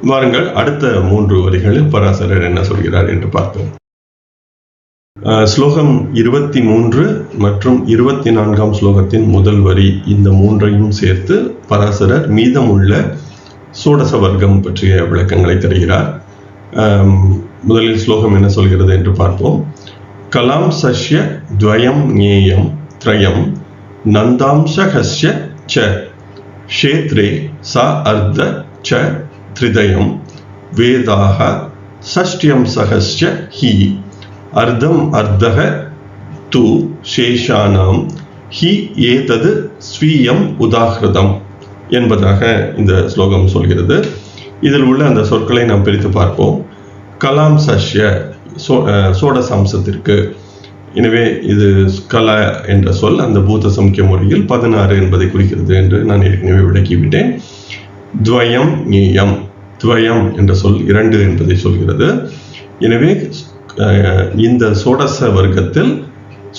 வாருங்கள் அடுத்த 3 வரிகளில் பராசரர் என்ன சொல்கிறார் என்று பார்ப்போம். ஸ்லோகம் 23 மற்றும் 24ஆம் ஸ்லோகத்தின் முதல் வரி, இந்த மூன்றையும் சேர்த்து பராசரர் மீதமுள்ள சோடச வர்க்கம் பற்றிய விளக்கங்களை தருகிறார். முதலில் ஸ்லோகம் என்ன சொல்கிறது என்று பார்ப்போம். கலாம் சஷ்ய துவயம் ஞேயம் த்ரயம் நந்தாம்சஹஸ்ய ச க்ஷேத்ரே ச அர்த்த ச த்ரிதயம் வேதாக ஷஷ்ட்யம் சஹஸ்ய ஹி அர்த்தம் அர்த்தக து சேஷானாம் ஹி ஏதது ஸ்வீயம் உதாகிருதம் என்பதாக இந்த ஸ்லோகம் சொல்கிறது. இதில் உள்ள அந்த சொற்களை நாம் பிரித்து பார்ப்போம். கலாம் சஷ்ய சோடசாம்சத்திற்கு, எனவே இது கல என்ற சொல் அந்த பூத சம்க்கிய முறையில் 16 என்பதை குறிக்கிறது என்று நான் ஏற்கனவே விளக்கிவிட்டேன். துவயம் ஞேயம், துவயம் என்ற சொல் 2 என்பதை சொல்கிறது. எனவே இந்த சோடச வர்க்கத்தில்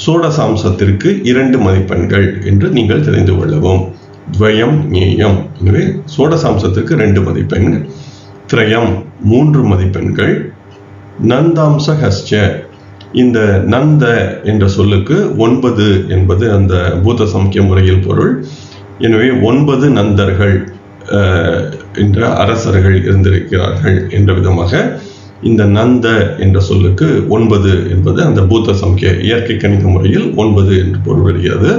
சோடசாம்சத்திற்கு 2 மதிப்பெண்கள் என்று நீங்கள் தெரிந்து கொள்ளவும். துவயம் ஞேயம், எனவே சோடசாம்சத்திற்கு 2 மதிப்பெண்கள். திரயம் 3 மதிப்பெண்கள். நந்தாம்சஹஸ்ய, இந்த நந்த என்ற சொல்லுக்கு 9 என்பது அந்த பூத சம்க்கிய முறையில் பொருள். எனவே 9 நந்தர்கள் என்ற அரசர்கள் இருந்திருக்கிறார்கள் என்ற விதமாக இந்த நந்த என்ற சொல்லுக்கு 9 என்பது அந்த பூத சம்க்கிய இயற்கை கணித முறையில் 9 என்று பொருள் வருகிறது.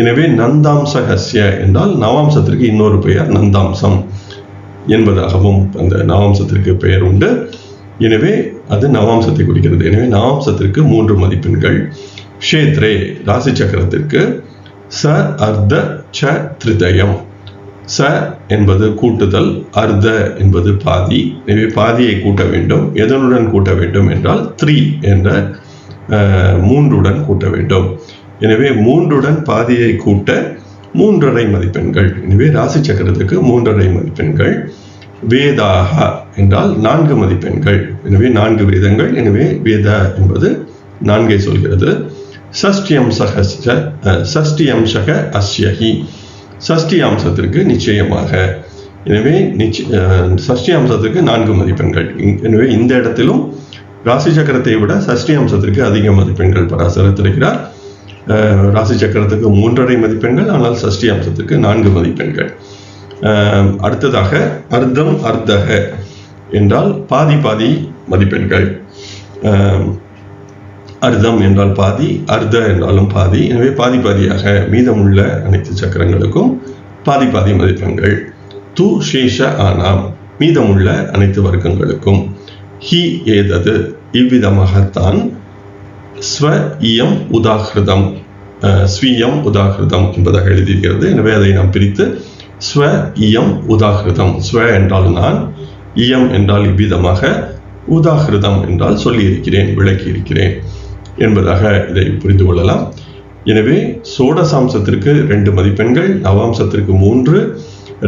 எனவே நந்தாம்சஹஸ்ய என்றால் நவாம்சத்திற்கு இன்னொரு பெயர் நந்தாம்சம் என்பதாகவும் அந்த நவாம்சத்திற்கு பெயர் உண்டு. எனவே அது நவாம்சத்தை குறிக்கிறது. எனவே நவாம்சத்திற்கு 3 மதிப்பெண்கள். க்ஷேத்ரே ராசி சக்கரத்திற்கு ச அர்த்த ச த்ரிதயம், ச என்பது கூட்டுதல், அர்த்த என்பது பாதி. எனவே பாதியை கூட்ட வேண்டும். எதனுடன் கூட்ட வேண்டும் என்றால் 3 என்ற 3உடன் கூட்ட வேண்டும். எனவே 3உடன் பாதியை கூட்ட 3.5 மதிப்பெண்கள். எனவே ராசி சக்கரத்துக்கு 3.5 மதிப்பெண்கள். வேதாக என்றால் 4 மதிப்பெண்கள். எனவே 4 வேதங்கள். எனவே வேத என்பது 4ஐ சொல்கிறது. ஷஷ்டி அம்சக அஸ்யஹி, ஷஷ்டி அம்சத்திற்கு நிச்சயமாக. எனவே ஷஷ்டி அம்சத்திற்கு 4 மதிப்பெண்கள். எனவே இந்த இடத்திலும் ராசி சக்கரத்தை விட ஷஷ்டி அம்சத்திற்கு அதிக மதிப்பெண்கள் பராசரர் தருகிறார். ராசி சக்கரத்துக்கு 3.5 மதிப்பெண்கள், ஆனால் ஷஷ்டி அம்சத்திற்கு 4 மதிப்பெண்கள். அடுத்ததாக அர்த்தம் அர்த்தக என்றால் பாதி பாதி மதிப்பெண்கள். அர்த்தம் என்றால் பாதி, அர்த்த என்றாலும் பாதி. எனவே பாதி பாதியாக மீதமுள்ள அனைத்து சக்கரங்களுக்கும் பாதி பாதி மதிப்பெண்கள். து சேஷ ஆனாம், மீதமுள்ள அனைத்து வர்க்கங்களுக்கும். ஹி ஏதது, இவ்விதமாகத்தான் ஸ்வ இயம் உதாகிருதம், ஸ்வீயம் உதாகிருதம் என்பதாக எழுதியிருக்கிறது. எனவே அதை நாம் பிரித்து ஸ்வ இயம் உதாகிருதம், ஸ்வ என்றால் நான், இயம் என்றால் இவ்விதமாக, உதாகிருதம் என்றால் சொல்லியிருக்கிறேன், விளக்கியிருக்கிறேன் என்பதாக இதை புரிந்து கொள்ளலாம். எனவே சோடசாம்சத்திற்கு 2 மதிப்பெண்கள், நவாம்சத்திற்கு 3,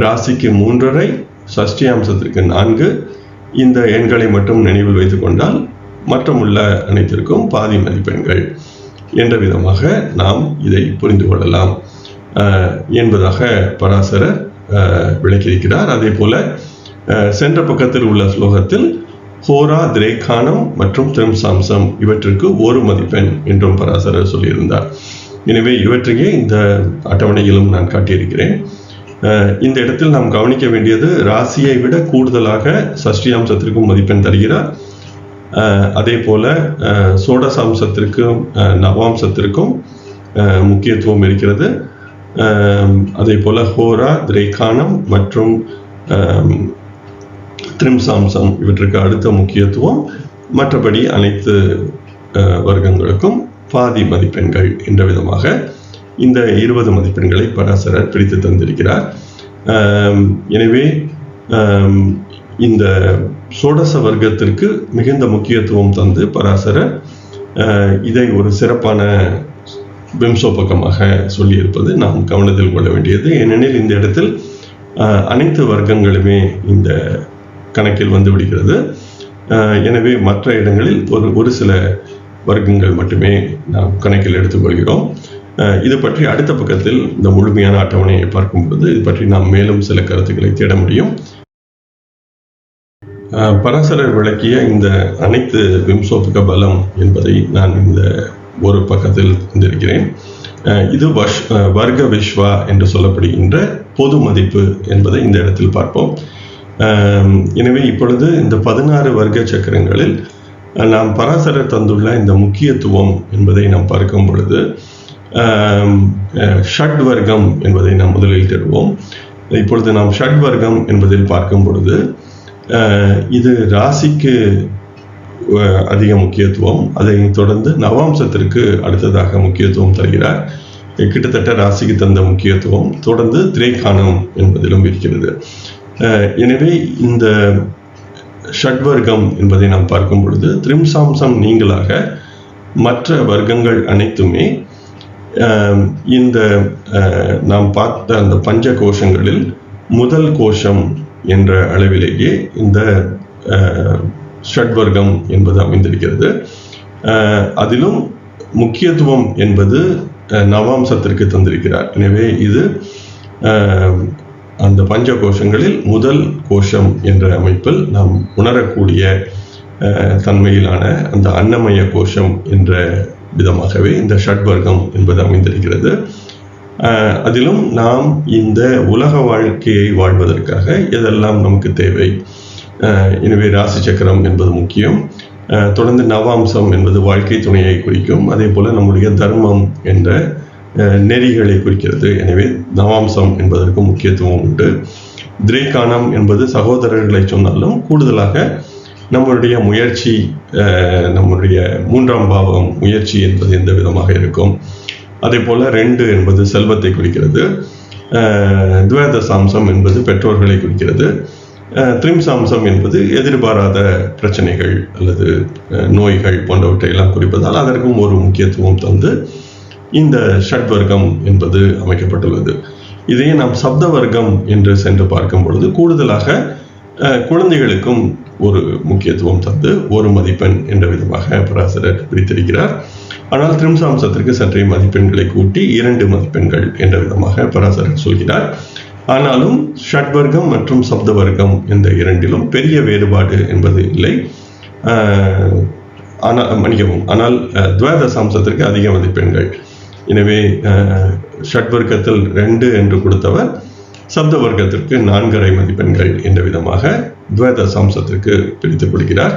ராசிக்கு 3.5, சஷ்டியாம்சத்திற்கு 4. இந்த எண்களை மட்டும் நினைவில் வைத்துக் கொண்டால் மற்றமுள்ள அனைத்திற்கும் பாதி மதிப்பெண்கள் என்ற விதமாக நாம் இதை புரிந்து கொள்ளலாம் என்பதாக பராசரர் விளக்கியிருக்கிறார். அதே போல சென்ற பக்கத்தில் உள்ள ஸ்லோகத்தில் ஹோரா, திரேகானம் மற்றும் திரிம்சாம்சம் இவற்றுக்கு 1 மதிப்பெண் என்றும் பராசரர் சொல்லியிருந்தார். எனவே இவற்றையே இந்த அட்டவணையிலும் நான் காட்டியிருக்கிறேன். இந்த இடத்தில் நாம் கவனிக்க வேண்டியது, ராசியை விட கூடுதலாக சஷ்டியாம்சத்திற்கும் மதிப்பெண் தருகிறார். அதே போல சோடசாம்சத்திற்கும் நவாம்சத்திற்கும் முக்கியத்துவம் இருக்கிறது. அதே போல ஹோரா, திரேகானம் மற்றும் திரிம்சாம்சம் இவற்றுக்கு அடுத்த முக்கியத்துவம். மற்றபடி அனைத்து வர்க்கங்களுக்கும் பாதி மதிப்பெண்கள் என்ற விதமாக இந்த 20 மதிப்பெண்களை பராசரர் பிரித்து தந்திருக்கிறார். எனவே இந்த சோடச வர்க்கத்திற்கு மிகுந்த முக்கியத்துவம் தந்து பராசரர் இதை ஒரு சிறப்பான விம்சோபகமாக சொல்லியிருப்பது நாம் கவனத்தில் கொள்ள வேண்டியது. ஏனெனில் இந்த இடத்தில் அனைத்து வர்க்கங்களுமே இந்த கணக்கில் வந்து விடுகிறது. எனவே மற்ற இடங்களில் ஒரு சில வர்க்கங்கள் மட்டுமே நாம் கணக்கில் எடுத்துக்கொள்கிறோம். இது பற்றி அடுத்த பக்கத்தில் இந்த முழுமையான அட்டவணையை பார்க்கும்போது இது பற்றி நாம் மேலும் சில கருத்துக்களை தேட முடியும். பராசரர் விளக்கிய இந்த அனைத்து விம்சோபக பலம் என்பதை நான் இந்த ஒரு பக்கத்தில் தந்திருக்கிறேன். இது வர்க்க விஸ்வா என்று சொல்லப்படுகின்ற பொது மதிப்பு என்பதை இந்த இடத்தில் பார்ப்போம். எனவே இப்பொழுது இந்த 16 வர்க்க சக்கரங்களில் நாம் பராசரர் தந்துள்ள இந்த முக்கியத்துவம் என்பதை நாம் பார்க்கும் பொழுது ஷட் வர்க்கம் என்பதை நாம் முதலில் தருவோம். இப்பொழுது நாம் ஷட் வர்க்கம் என்பதில் பார்க்கும் பொழுது இது ராசிக்கு அதிக முக்கியத்துவம், அதை தொடர்ந்து நவாம்சத்திற்கு அடுத்ததாக முக்கியத்துவம் தருகிறார். கிட்டத்தட்ட ராசிக்கு தந்த முக்கியத்துவம் தொடர்ந்து திரேகானம் என்பதிலும் இருக்கிறது. எனவே இந்த ஷட்வர்க்கம் என்பதை நாம் பார்க்கும் பொழுது திரிம்சாம்சம் நீங்களாக மற்ற வர்க்கங்கள் அனைத்துமே இந்த நாம் பார்த்த அந்த பஞ்ச கோஷங்களில் முதல் கோஷம் என்ற அளவிலேயே இந்த ஷட்வர்க்கம் என்பது அமைந்திருக்கிறது. அதிலும் முக்கியத்துவம் என்பது நவாம்சத்திற்கு தந்திருக்கிறார். எனவே இது அந்த பஞ்ச கோஷங்களில் முதல் கோஷம் என்ற அமைப்பில் நாம் உணரக்கூடிய தன்மையிலான அந்த அன்னமய கோஷம் என்ற விதமாகவே இந்த ஷட்வர்க்கம் என்பது அமைந்திருக்கிறது. அதிலும் நாம் இந்த உலக வாழ்க்கையை வாழ்வதற்காக எதெல்லாம் நமக்கு தேவை, எனவே ராசி சக்கரம் என்பது முக்கியம். தொடர்ந்து நவாம்சம் என்பது வாழ்க்கை துணையை குறிக்கும். அதே போல நம்முடைய தர்மம் என்ற நெறிகளை குறிக்கிறது. எனவே நவாம்சம் என்பதற்கு முக்கியத்துவம் உண்டு. திரேகானம் என்பது சகோதரர்களை சொன்னாலும் கூடுதலாக நம்முடைய முயற்சி, நம்முடைய 3ஆம் பாவம் முயற்சி என்பது எந்த விதமாக இருக்கும். அதே போல 2 என்பது செல்வத்தை குறிக்கிறது. துவேதசாம்சம் என்பது பெற்றோர்களை குறிக்கிறது. திரிம்சாம்சம் என்பது எதிர்பாராத பிரச்சனைகள் அல்லது நோய்கள் போன்றவற்றை எல்லாம் குறிப்பதால் அதற்கும் ஒரு முக்கியத்துவம் தந்து இந்த ஷட்வர்க்கம் என்பது அமைக்கப்பட்டுள்ளது. இதையே நாம் சப்த வர்க்கம் என்று சென்று பார்க்கும் பொழுது கூடுதலாக குழந்தைகளுக்கும் ஒரு முக்கியத்துவம் தந்து 1 மதிப்பெண் என்ற விதமாக பராசரர் பிரித்திருக்கிறார். ஆனால் திரிம்சாம்சத்திற்கு சற்றே மதிப்பெண்களை கூட்டி 2 மதிப்பெண்கள் என்ற விதமாக பராசரர் சொல்கிறார். ஆனாலும் ஷட்வர்க்கம் மற்றும் சப்த வர்க்கம் இந்த இரண்டிலும் பெரிய வேறுபாடு என்பது இல்லை. ஆனால் துவேதசாம்சத்திற்கு அதிக மதிப்பெண்கள். எனவே ஷட்வர்க்கத்தில் 2 என்று கொடுத்தவர் சப்த வர்க்கத்திற்கு 4.5 மதிப்பெண்கள் என்ற விதமாக துவேதசாம்சத்திற்கு பிரித்துக் கொள்கிறார்.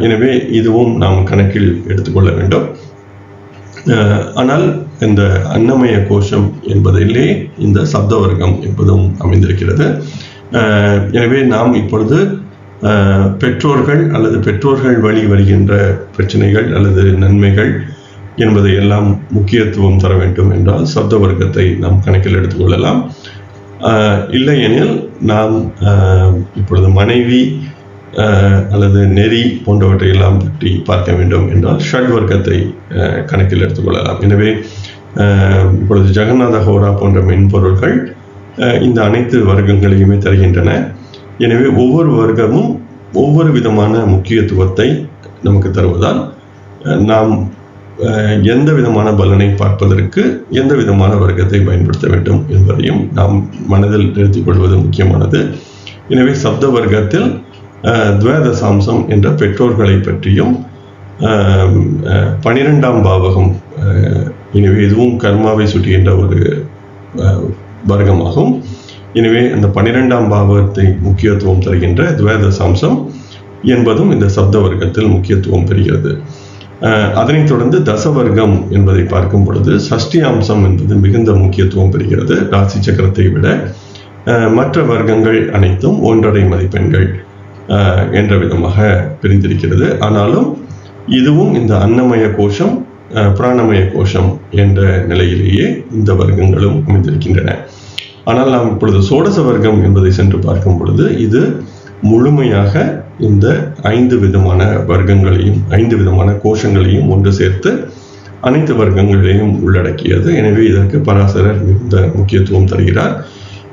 எனவே இதுவும் நாம் கணக்கில் எடுத்துக்கொள்ள வேண்டும். ஆனால் இந்த அன்னமய கோஷம் என்பதிலே இந்த சப்த வர்க்கம் என்பதும் அமைந்திருக்கிறது. எனவே நாம் இப்பொழுது பெற்றோர்கள் அல்லது பெற்றோர்கள் வழி வருகின்ற பிரச்சனைகள் அல்லது நன்மைகள் என்பதை எல்லாம் முக்கியத்துவம் தர வேண்டும் என்றால் சப்த வர்க்கத்தை நாம் கணக்கில் எடுத்துக்கொள்ளலாம். இல்லையெனில் நாம் இப்பொழுது மனைவி அல்லது நெறி போன்றவற்றை எல்லாம் பற்றி பார்க்க வேண்டும் என்றால் ஷட் வர்க்கத்தை கணக்கில் எடுத்துக்கொள்ளலாம். எனவே இப்பொழுது ஜெகநாத ஹோரா போன்ற மென்பொருட்கள் இந்த அனைத்து வர்க்கங்களையுமே தருகின்றன. எனவே ஒவ்வொரு வர்க்கமும் ஒவ்வொரு விதமான முக்கியத்துவத்தை நமக்கு தருவதால் நாம் எந்த விதமான பலனை பார்ப்பதற்கு எந்த விதமான வர்க்கத்தை பயன்படுத்த வேண்டும் என்பதையும் நாம் மனதில் நிறுத்திக் கொள்வது முக்கியமானது. எனவே சப்த வர்க்கத்தில் துவேதசாம்சம் என்ற பெற்றோர்களை பற்றியும் 12ஆம் பாவகம், எனவே இதுவும் கர்மாவை சுட்டுகின்ற ஒரு வர்க்கமாகும். எனவே அந்த 12ஆம் பாவகத்தை முக்கியத்துவம் தருகின்ற துவேதசாம்சம் என்பதும் இந்த சப்த வர்க்கத்தில் முக்கியத்துவம் பெறுகிறது. அதனைத் தொடர்ந்து தசவர்க்கம் என்பதை பார்க்கும் பொழுது சஷ்டி அம்சம் என்பது மிகுந்த முக்கியத்துவம் பெறுகிறது. ராசி சக்கரத்தை விட மற்ற வர்க்கங்கள் அனைத்தும் 1.5 மதிப்பெண்கள் என்ற விதமாக பிரிந்திருக்கிறது. ஆனாலும் இதுவும் இந்த அன்னமய கோஷம் பிராணமய கோஷம் என்ற நிலையிலேயே இந்த வர்க்கங்களும் அமைந்திருக்கின்றன. ஆனால் நாம் இப்பொழுது சோடச வர்க்கம் என்பதை சென்று பார்க்கும் பொழுது இது முழுமையாக இந்த 5 விதமான வர்க்கங்களையும் 5 விதமான கோஷங்களையும் ஒன்று சேர்த்து அனைத்து வர்க்கங்களையும் உள்ளடக்கியது. எனவே இதற்கு பராசரர் மிகுந்த முக்கியத்துவம் தருகிறார்.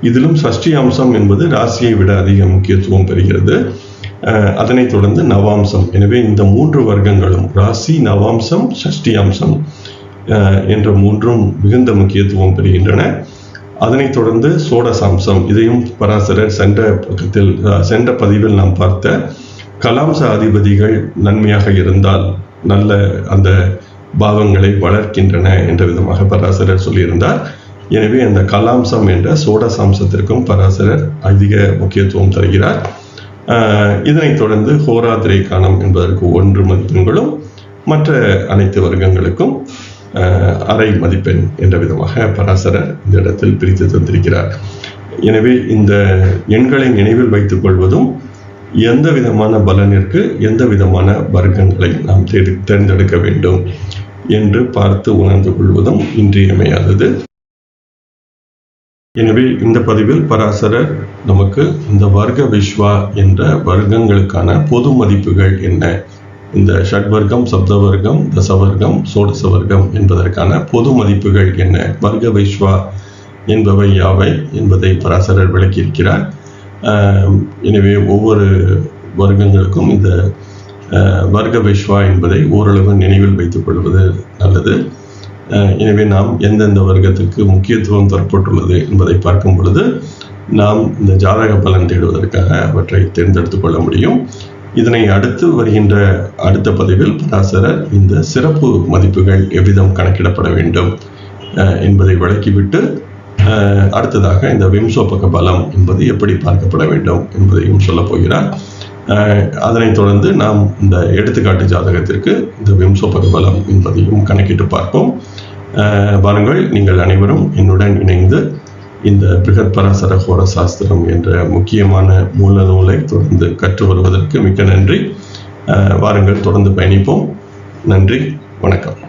இதிலும் சஷ்டி அம்சம் என்பது ராசியை விட அதிக முக்கியத்துவம் பெறுகிறது. அதனைத் தொடர்ந்து நவாம்சம். எனவே இந்த 3 வர்க்கங்களும் ராசி, நவாம்சம், சஷ்டி அம்சம் என்ற 3ம் மிகுந்த முக்கியத்துவம் பெறுகின்றன. அதனைத் தொடர்ந்து சோடசாம்சம், இதையும் பராசரர் சென்ற பதிவில் நாம் பார்த்த கலாம்ச அதிபதிகள் நன்மையாக இருந்தால் நல்ல அந்த பாவங்களை வளர்க்கின்றன என்ற விதமாக பராசரர் சொல்லியிருந்தார். எனவே அந்த கலாம்சம் என்ற சோடசாம்சத்திற்கும் பராசரர் அதிக முக்கியத்துவம் தருகிறார். இதனைத் தொடர்ந்து ஹோராதிரை காணம் என்பதற்கு 1 மதிப்பெண்களும் மற்ற அனைத்து வர்க்கங்களுக்கும் அரை மதிப்பெண் என்ற விதமாக பராசரர் இந்த இடத்தில் பிரித்து தந்திருக்கிறார். எனவே இந்த எண்களை நினைவில் வைத்துக் கொள்வதும் எந்த விதமான பலனிற்கு எந்த விதமான வர்க்கங்களை நாம் தேர்ந்தெடுக்க வேண்டும் என்று பார்த்து உணர்ந்து கொள்வதும் இன்றியமையாதது. எனவே இந்த பதிவில் பராசரர் நமக்கு இந்த வர்க்க விஸ்வா என்ற வர்க்கங்களுக்கான பொது மதிப்புகள் என்ன, இந்த ஷட்வர்க்கம், சப்தவர்க்கம், தசவர்க்கம், சோடச வர்க்கம் என்பதற்கான பொது மதிப்புகள் என்ன, வர்க்க விஸ்வா என்பவை யாவை என்பதை பராசரர் விளக்கியிருக்கிறார். எனவே ஒவ்வொரு வர்க்கங்களுக்கும் இந்த வர்க்க விஸ்வா என்பதை ஓரளவு நினைவில் வைத்துக் கொள்வது நல்லது. எனவே நாம் எந்தெந்த வர்க்கத்துக்கு முக்கியத்துவம் தரப்பட்டுள்ளது என்பதை பார்க்கும் பொழுது நாம் இந்த ஜாதக பலன் தேடுவதற்காக அவற்றை தேர்ந்தெடுத்துக் கொள்ள முடியும். இதனை அடுத்து வருகின்ற அடுத்த பதிவில் பராசரர் இந்த சிறப்பு மதிப்புகள் எவ்விதம் கணக்கிடப்பட வேண்டும் என்பதை விளக்கிவிட்டு அடுத்ததாக இந்த விம்சோபக பலம் என்பது எப்படி பார்க்கப்பட வேண்டும் என்பதையும் சொல்லப் போகிறார். அதனைத் தொடர்ந்து நாம் இந்த எடுத்துக்காட்டு ஜாதகத்திற்கு இந்த விம்சோபக பலம் என்பதையும் கணக்கிட்டு பார்ப்போம். வாருங்கள், நீங்கள் அனைவரும் என்னுடன் இணைந்து இந்த பிருகத் பராசர ஹோர சாஸ்திரம் என்ற முக்கியமான மூல நூலை தொடர்ந்து கற்று வருவதற்கு மிக்க நன்றி. வாருங்கள், தொடர்ந்து பயணிப்போம். நன்றி, வணக்கம்.